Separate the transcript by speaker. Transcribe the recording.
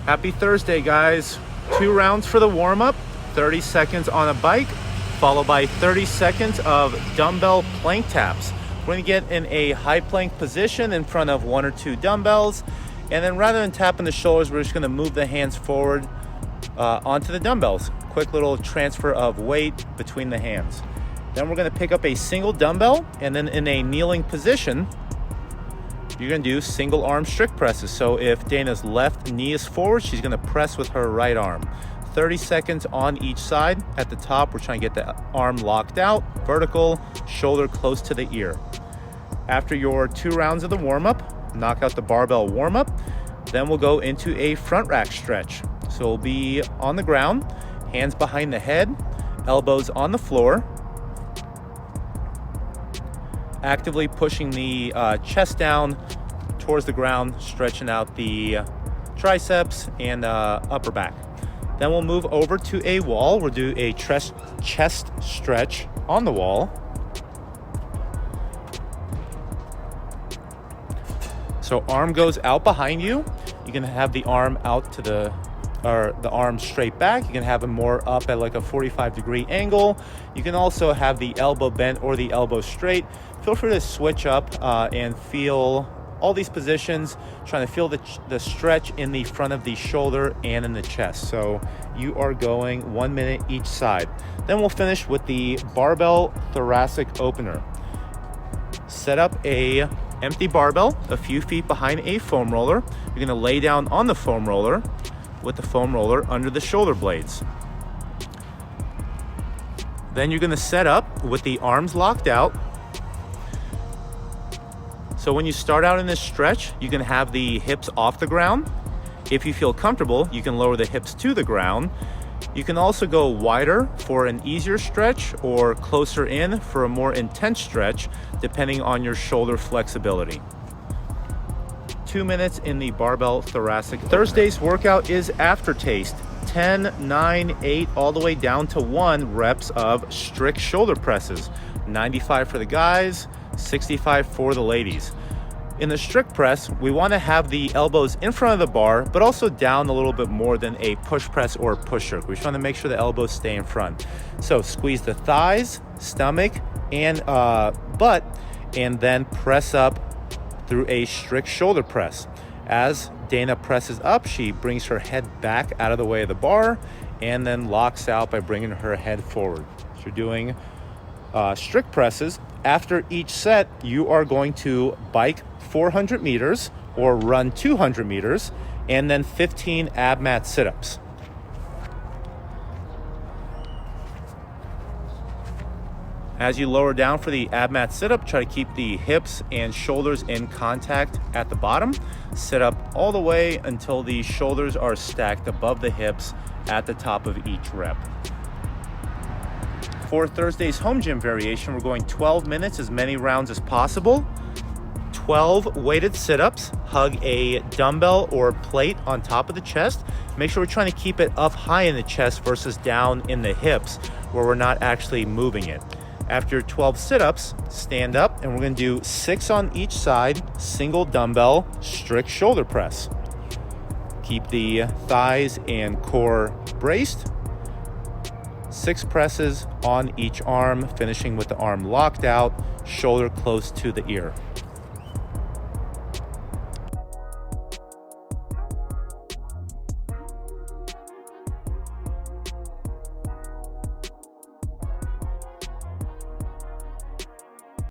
Speaker 1: Happy Thursday, guys. 2 rounds for the warm-up, 30 seconds on a bike, followed by 30 seconds of dumbbell plank taps. We're gonna get in a high plank position in front of 1 or 2 dumbbells, and then rather than tapping the shoulders, we're just gonna move the hands forward onto the dumbbells. Quick little transfer of weight between the hands. Then we're gonna pick up a single dumbbell, and then in a kneeling position, you're gonna do single arm strict presses. So if Dana's left knee is forward, she's gonna press with her right arm. 30 seconds on each side. At the top, we're trying to get the arm locked out, vertical, shoulder close to the ear. After your 2 rounds of the warm-up, knock out the barbell warm-up, then we'll go into a front rack stretch. So we'll be on the ground, hands behind the head, elbows on the floor, actively pushing the chest down towards the ground, stretching out the triceps and upper back. Then we'll move over to a wall. We'll do a chest stretch on the wall. So arm goes out behind you. You can have the arm out to the arm straight back. You can have it more up at like a 45-degree angle. You can also have the elbow bent or the elbow straight. Feel free to switch up and feel all these positions, trying to feel the stretch in the front of the shoulder and in the chest. So you are going 1 minute each side. Then we'll finish with the barbell thoracic opener. Set up a empty barbell a few feet behind a foam roller. You're gonna lay down on the foam roller with the foam roller under the shoulder blades. Then you're gonna set up with the arms locked out. So when you start out in this stretch, you can have the hips off the ground. If you feel comfortable, you can lower the hips to the ground. You can also go wider for an easier stretch or closer in for a more intense stretch, depending on your shoulder flexibility. 2 minutes in the barbell thoracic. Thursday's workout is Aftertaste. 10, 9, 8, all the way down to 1 reps of strict shoulder presses. 95 for the guys, 65 for the ladies. In the strict press, we want to have the elbows in front of the bar, but also down a little bit more than a push press or push jerk. We just want to make sure the elbows stay in front. So squeeze the thighs, stomach, and butt, and then press up through a strict shoulder press. As Dana presses up, she brings her head back out of the way of the bar and then locks out by bringing her head forward. So you're doing strict presses. After each set, you are going to bike 400 meters or run 200 meters and then 15 ab mat sit-ups. As you lower down for the ab mat sit-up, try to keep the hips and shoulders in contact at the bottom. Sit up all the way until the shoulders are stacked above the hips at the top of each rep. For Thursday's home gym variation, we're going 12 minutes, as many rounds as possible. 12 weighted sit-ups, hug a dumbbell or plate on top of the chest. Make sure we're trying to keep it up high in the chest versus down in the hips where we're not actually moving it. After 12 sit-ups, stand up and we're gonna do 6 on each side, single dumbbell, strict shoulder press. Keep the thighs and core braced. 6 presses on each arm, finishing with the arm locked out, shoulder close to the ear.